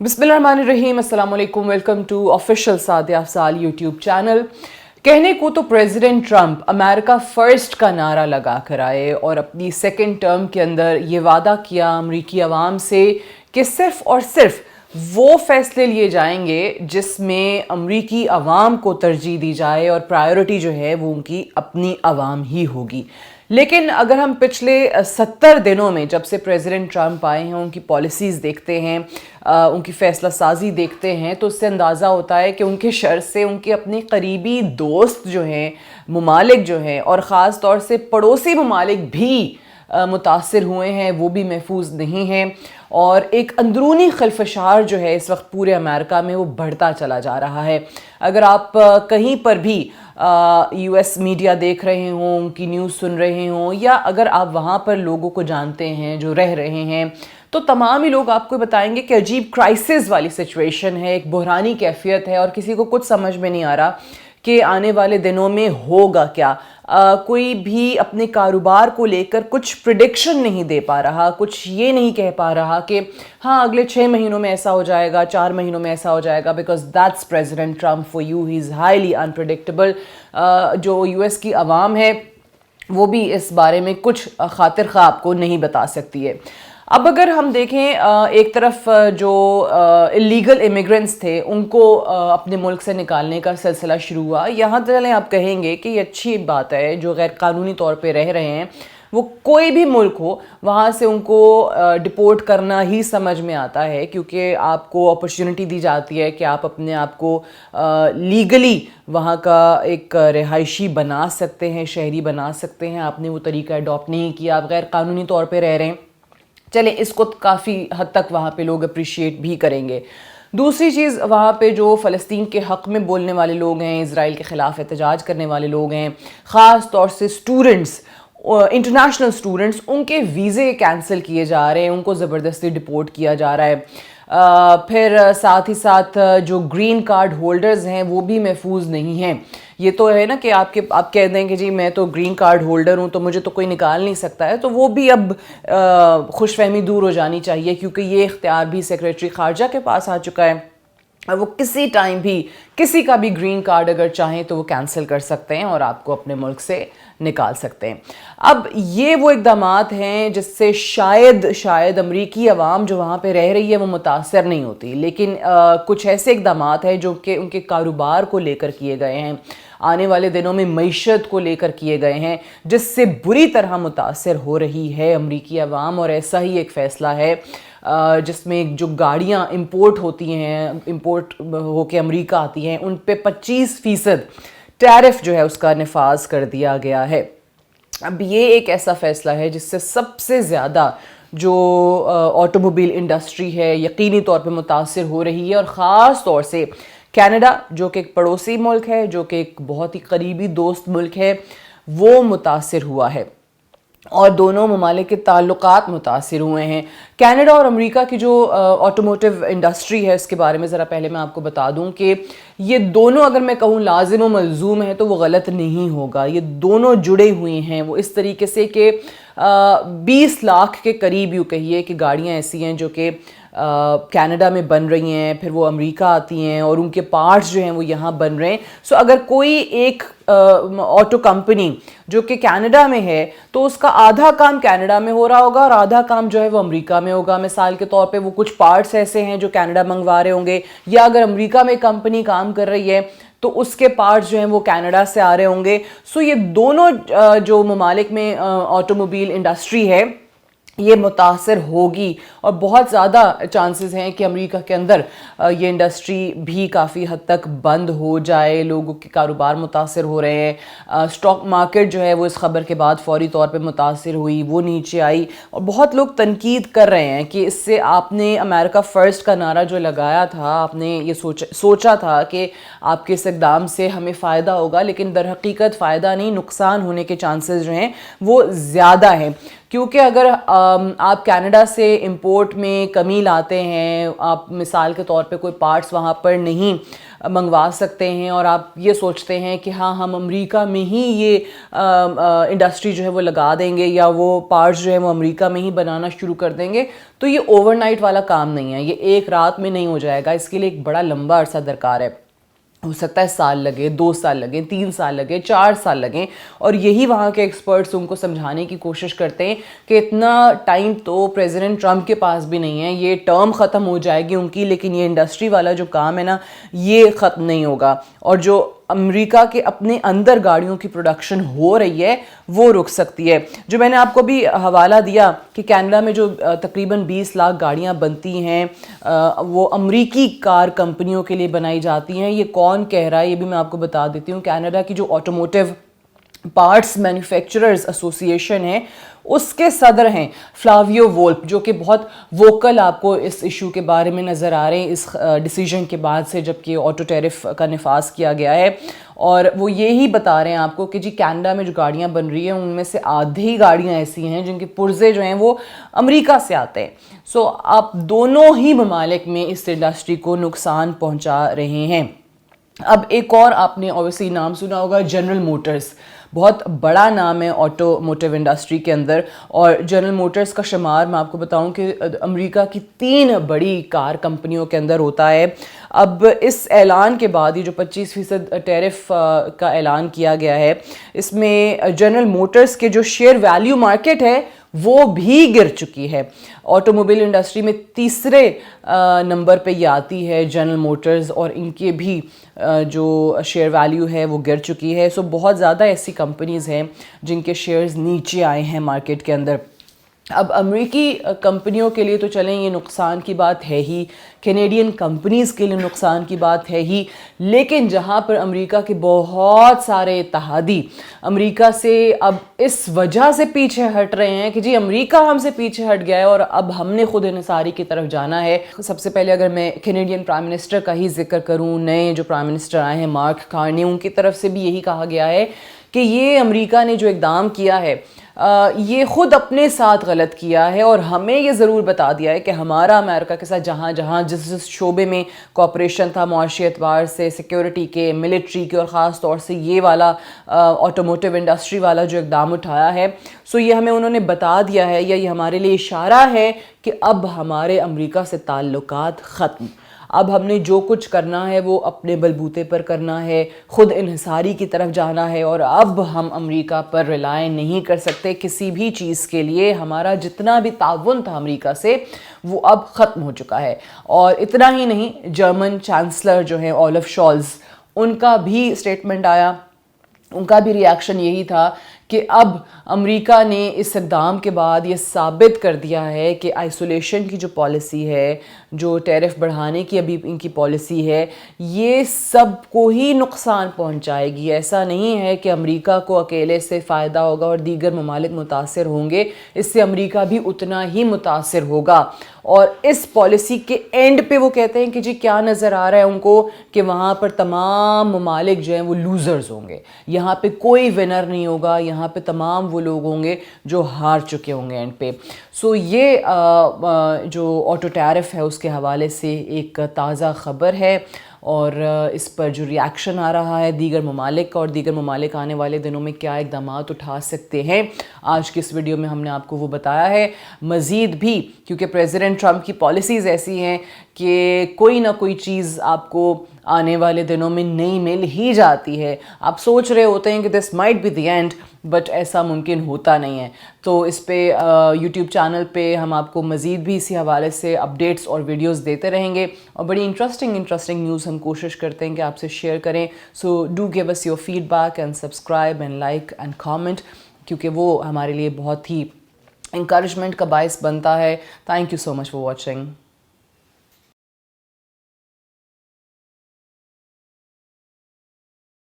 बिस्मिल्लाहिर्रहमानिर्रहीम, अस्सलाम वालेकुम। Welcome to official Sadia Afzal YouTube channel. कहने को तो प्रेसिडेंट ट्रंप अमेरिका फ़र्स्ट का नारा लगा कर आए और अपनी सेकेंड टर्म के अंदर ये वादा किया अमरीकी अवाम से कि सिर्फ़ और सिर्फ वो फ़ैसले लिए जाएंगे जिसमें अमरीकी अवाम को तरजीह दी जाए और प्रायोरिटी जो है वो उनकी अपनी अवाम ही होगी। लेकिन अगर हम पिछले 70 दिनों में जब से प्रेसिडेंट ट्रंप आए हैं उनकी पॉलिसीज़ देखते हैं, उनकी फ़ैसला साजी देखते हैं, तो उससे अंदाज़ा होता है कि उनके शर से उनके अपने करीबी दोस्त जो हैं, ममालिक जो हैं और ख़ास तौर से पड़ोसी ममालिक भी मुतासिर हुए हैं, वो भी महफूज नहीं हैं। और एक अंदरूनी खलफशार जो है इस वक्त पूरे अमेरिका में वो बढ़ता चला जा रहा है। अगर आप कहीं पर भी यूएस मीडिया देख रहे हों, उनकी न्यूज़ सुन रहे हों, या अगर आप वहाँ पर लोगों को जानते हैं जो रह रहे हैं, तो तमाम ही लोग आपको बताएंगे कि अजीब क्राइसिस वाली सिचुएशन है, एक बहरानी कैफियत है और किसी को कुछ समझ में नहीं आ रहा कि आने वाले दिनों में होगा क्या। कोई भी अपने कारोबार को लेकर कुछ प्रिडिक्शन नहीं दे पा रहा, कुछ ये नहीं कह पा रहा कि हाँ अगले 6 महीनों में ऐसा हो जाएगा, 4 महीनों में ऐसा हो जाएगा, because that's president Trump for you, he is highly unpredictable. जो यूएस की आवाम है वो भी इस बारे में कुछ खातिर खा आपको नहीं बता सकती है। अब अगर हम देखें, एक तरफ जो इलीगल इमिग्रेंट्स थे उनको अपने मुल्क से निकालने का सिलसिला शुरू हुआ। यहाँ चलें आप कहेंगे कि ये अच्छी बात है, जो गैर कानूनी तौर पे रह रहे हैं वो कोई भी मुल्क हो वहाँ से उनको डिपोर्ट करना ही समझ में आता है, क्योंकि आपको अपॉर्चुनिटी दी जाती है कि आप अपने आप को लीगली वहाँ का एक रिहायशी बना सकते हैं, शहरी बना सकते हैं। आपने वो तरीका अडॉप्ट नहीं किया, आप गैर कानूनी तौर पे रह रहे हैं। चले इसको काफ़ी हद तक वहाँ पे लोग अप्रिशिएट भी करेंगे। दूसरी चीज़, वहाँ पे जो फ़लस्तीन के हक़ में बोलने वाले लोग हैं, इज़राइल के ख़िलाफ़ एहतजाज करने वाले लोग हैं, ख़ास तौर से स्टूडेंट्स, इंटरनेशनल स्टूडेंट्स, उनके वीज़े कैंसिल किए जा रहे हैं, उनको ज़बरदस्ती डिपोर्ट किया जा रहा है। फिर साथ ही साथ जो ग्रीन कार्ड होल्डर्स हैं वो भी महफूज नहीं हैं। ये तो है ना कि आप कह दें कि जी मैं तो ग्रीन कार्ड होल्डर हूँ तो मुझे तो कोई निकाल नहीं सकता है, तो वो भी अब खुशफहमी दूर हो जानी चाहिए, क्योंकि ये इख्तियार भी सेक्रेटरी ख़ारजा के पास आ चुका है और वो किसी टाइम भी किसी का भी ग्रीन कार्ड अगर चाहें तो वो कैंसिल कर सकते हैं और आपको अपने मुल्क से निकाल सकते हैं। अब ये वो इक़दामात हैं जिससे शायद अमरीकी अवाम जो वहाँ पे रह रही है वो मुतासर नहीं होती, लेकिन कुछ ऐसे इक़दामात हैं जो कि उनके कारोबार को लेकर किए गए हैं, आने वाले दिनों में मईशत को लेकर किए गए हैं, जिससे बुरी तरह मुतासर हो रही है अमरीकी अवाम। और ऐसा ही एक फ़ैसला है जिसमें जो गाड़ियाँ इंपोर्ट होती हैं, इंपोर्ट होके अमेरिका आती हैं, उन पे 25% टैरिफ जो है उसका नफाज कर दिया गया है। अब ये एक ऐसा फ़ैसला है जिससे सबसे ज़्यादा जो ऑटोमोबाइल इंडस्ट्री है यकीनी तौर पे मुतासिर हो रही है, और ख़ास तौर से कनाडा जो कि एक पड़ोसी मुल्क है, जो कि एक बहुत ही करीबी दोस्त मुल्क है, वो मुतासिर हुआ है और दोनों ममालिक के ताल्लुकात मुतासिर हुए हैं। कनाडा और अमेरिका की जो ऑटोमोटिव इंडस्ट्री है उसके बारे में ज़रा पहले मैं आपको बता दूं कि ये दोनों, अगर मैं कहूँ लाजिम व मलजूम है तो वो गलत नहीं होगा। ये दोनों जुड़े हुए हैं वो इस तरीके से कि 20 लाख के करीब यूँ कहिए कि गाड़ियाँ ऐसी हैं जो कि कनाडा में बन रही हैं, फिर वो अमेरिका आती हैं और उनके पार्ट्स जो हैं वो यहाँ बन रहे हैं। सो अगर कोई एक ऑटो कंपनी जो कि कनाडा में है तो उसका आधा काम कनाडा में हो रहा होगा और आधा काम जो है वो अमेरिका में होगा। मिसाल के तौर पे वो कुछ पार्ट्स ऐसे हैं जो कनाडा मंगवा रहे होंगे, या अगर अमेरिका में कंपनी काम कर रही है तो उसके पार्ट्स जो हैं वो कनाडा से आ रहे होंगे। सो ये दोनों जो ममालिक में ऑटोमोबाइल इंडस्ट्री है ये मुतासर होगी और बहुत ज़्यादा चांसेस हैं कि अमेरिका के अंदर ये इंडस्ट्री भी काफ़ी हद तक बंद हो जाए। लोगों के कारोबार मुतासर हो रहे हैं। स्टॉक मार्केट जो है वो इस खबर के बाद फौरी तौर पे मुतासर हुई, वो नीचे आई और बहुत लोग तनकीद कर रहे हैं कि इससे आपने अमेरिका फ़र्स्ट का नारा जो लगाया था, आपने ये सोचा था कि आपके इस इक़दाम से हमें फ़ायदा होगा, लेकिन दर हकीकत फ़ायदा नहीं, नुकसान होने के चांसेस जो हैं वो ज़्यादा हैं, کیونکہ اگر آپ کینیڈا سے امپورٹ میں کمی لاتے ہیں, آپ مثال کے طور پہ کوئی پارٹس وہاں پر نہیں منگوا سکتے ہیں اور آپ یہ سوچتے ہیں کہ ہاں ہم امریکہ میں ہی یہ انڈسٹری جو ہے وہ لگا دیں گے یا وہ پارٹس جو ہے وہ امریکہ میں ہی بنانا شروع کر دیں گے, تو یہ اوور نائٹ والا کام نہیں ہے, یہ ایک رات میں نہیں ہو جائے گا. اس کے لیے ایک بڑا لمبا عرصہ درکار ہے. ہو سکتا ہے سال لگے, 2 سال لگیں, 3 سال لگیں, 4 سال لگیں, اور یہی وہاں کے ایکسپرٹس ان کو سمجھانے کی کوشش کرتے ہیں کہ اتنا ٹائم تو پریزیڈنٹ ٹرمپ کے پاس بھی نہیں ہے, یہ ٹرم ختم ہو جائے گی ان کی, لیکن یہ انڈسٹری والا جو کام ہے نا یہ ختم نہیں ہوگا, اور جو امریکہ کے اپنے اندر گاڑیوں کی پروڈکشن ہو رہی ہے وہ رک سکتی ہے. جو میں نے آپ کو بھی حوالہ دیا کہ کینیڈا میں جو تقریباً 20 لاکھ گاڑیاں بنتی ہیں وہ امریکی کار کمپنیوں کے لیے بنائی جاتی ہیں. یہ کون کہہ رہا ہے یہ بھی میں آپ کو بتا دیتی ہوں. کینیڈا کی جو آٹوموٹیو پارٹس مینوفیکچررز ایسوسی ایشن ہے اس کے صدر ہیں فلاویو وولپ, جو کہ بہت ووکل آپ کو اس ایشو کے بارے میں نظر آ رہے ہیں اس ڈیسیجن کے بعد سے جب کہ آٹو ٹیرف کا نفاذ کیا گیا ہے. اور وہ یہی بتا رہے ہیں آپ کو کہ جی کینیڈا میں جو گاڑیاں بن رہی ہیں ان میں سے آدھی گاڑیاں ایسی ہیں جن کے پرزے جو ہیں وہ امریکہ سے آتے ہیں. سو آپ دونوں ہی ممالک میں اس انڈسٹری کو نقصان پہنچا رہے ہیں. اب ایک اور آپ نے اوبیسلی نام سنا ہوگا, جنرل موٹرز. بہت بڑا نام ہے آٹو موٹیو انڈسٹری کے اندر, اور جنرل موٹرز کا شمار میں آپ کو بتاؤں کہ امریکہ کی 3 بڑی کار کمپنیوں کے اندر ہوتا ہے. اب اس اعلان کے بعد یہ جو 25% ٹیرف کا اعلان کیا گیا ہے, اس میں جنرل موٹرز کے جو شیئر ویلیو مارکیٹ ہے وہ بھی گر چکی ہے. آٹو موبائل انڈسٹری میں تیسرے نمبر پہ یہ آتی ہے جنرل موٹرز, اور ان کے بھی جو شیئر ویلیو ہے وہ گر چکی ہے. سو بہت زیادہ ایسی کمپنیز ہیں جن کے شیئرز نیچے آئے ہیں مارکیٹ کے اندر. اب امریکی کمپنیوں کے لیے تو چلیں یہ نقصان کی بات ہے ہی, کینیڈین کمپنیز کے لیے نقصان کی بات ہے ہی, لیکن جہاں پر امریکہ کے بہت سارے اتحادی امریکہ سے اب اس وجہ سے پیچھے ہٹ رہے ہیں کہ جی امریکہ ہم سے پیچھے ہٹ گیا ہے اور اب ہم نے خود انحصاری کی طرف جانا ہے. سب سے پہلے اگر میں کینیڈین پرائم منسٹر کا ہی ذکر کروں, نئے جو پرائم منسٹر آئے ہیں مارک کارنی, ان کی طرف سے بھی یہی کہا گیا ہے کہ یہ امریکہ نے جو اقدام کیا ہے یہ خود اپنے ساتھ غلط کیا ہے, اور ہمیں یہ ضرور بتا دیا ہے کہ ہمارا امریکہ کے ساتھ جہاں جہاں جس شعبے میں کوآپریشن تھا معاشی اعتبار سے, سیکیورٹی کے, ملٹری کے, اور خاص طور سے یہ والا آٹوموٹیو انڈسٹری والا جو اقدام اٹھایا ہے, سو یہ ہمیں انہوں نے بتا دیا ہے, یا یہ ہمارے لیے اشارہ ہے کہ اب ہمارے امریکہ سے تعلقات ختم. اب ہم نے جو کچھ کرنا ہے وہ اپنے بلبوتے پر کرنا ہے, خود انحصاری کی طرف جانا ہے, اور اب ہم امریکہ پر ریلائی نہیں کر سکتے کسی بھی چیز کے لیے. ہمارا جتنا بھی تعاون تھا امریکہ سے وہ اب ختم ہو چکا ہے. اور اتنا ہی نہیں, جرمن چانسلر جو ہیں اولف شالز, ان کا بھی اسٹیٹمنٹ آیا, ان کا بھی ری ایکشن یہی تھا کہ اب امریکہ نے اس اقدام کے بعد یہ ثابت کر دیا ہے کہ آئسولیشن کی جو پالیسی ہے, جو ٹیرف بڑھانے کی ابھی ان کی پالیسی ہے, یہ سب کو ہی نقصان پہنچائے گی. ایسا نہیں ہے کہ امریکہ کو اکیلے سے فائدہ ہوگا اور دیگر ممالک متاثر ہوں گے, اس سے امریکہ بھی اتنا ہی متاثر ہوگا. اور اس پالیسی کے اینڈ پہ وہ کہتے ہیں کہ جی کیا نظر آ رہا ہے ان کو کہ وہاں پر تمام ممالک جو ہیں وہ لوزرز ہوں گے, یہاں پہ کوئی ونر نہیں ہوگا, یہاں پہ تمام وہ لوگ ہوں گے جو ہار چکے ہوں گے اینڈ پہ. سو یہ جو آٹو ٹیرف ہے اس کے حوالے سے ایک تازہ خبر ہے, اور اس پر جو ری ایکشن آ رہا ہے دیگر ممالک کا, اور دیگر ممالک آنے والے دنوں میں کیا اقدامات اٹھا سکتے ہیں, آج کی اس ویڈیو میں ہم نے آپ کو وہ بتایا ہے. مزید بھی کیونکہ پریزیڈنٹ ٹرمپ کی پالیسیز ایسی ہیں کہ کوئی نہ کوئی چیز آپ کو آنے والے دنوں میں نہیں مل ہی جاتی ہے. آپ سوچ رہے ہوتے ہیں کہ this might be the end, but ایسا ممکن ہوتا نہیں ہے. تو اس پہ یوٹیوب چینل پہ ہم آپ کو مزید بھی اسی حوالے سے اپڈیٹس اور ویڈیوز دیتے رہیں گے, اور بڑی انٹرسٹنگ نیوز ہم کوشش کرتے ہیں کہ آپ سے شیئر کریں. So do give us your feedback and subscribe and like and comment, کیونکہ وہ ہمارے لیے بہت ہی انکریجمنٹ کا باعث بنتا ہے. Thank you so much for watching.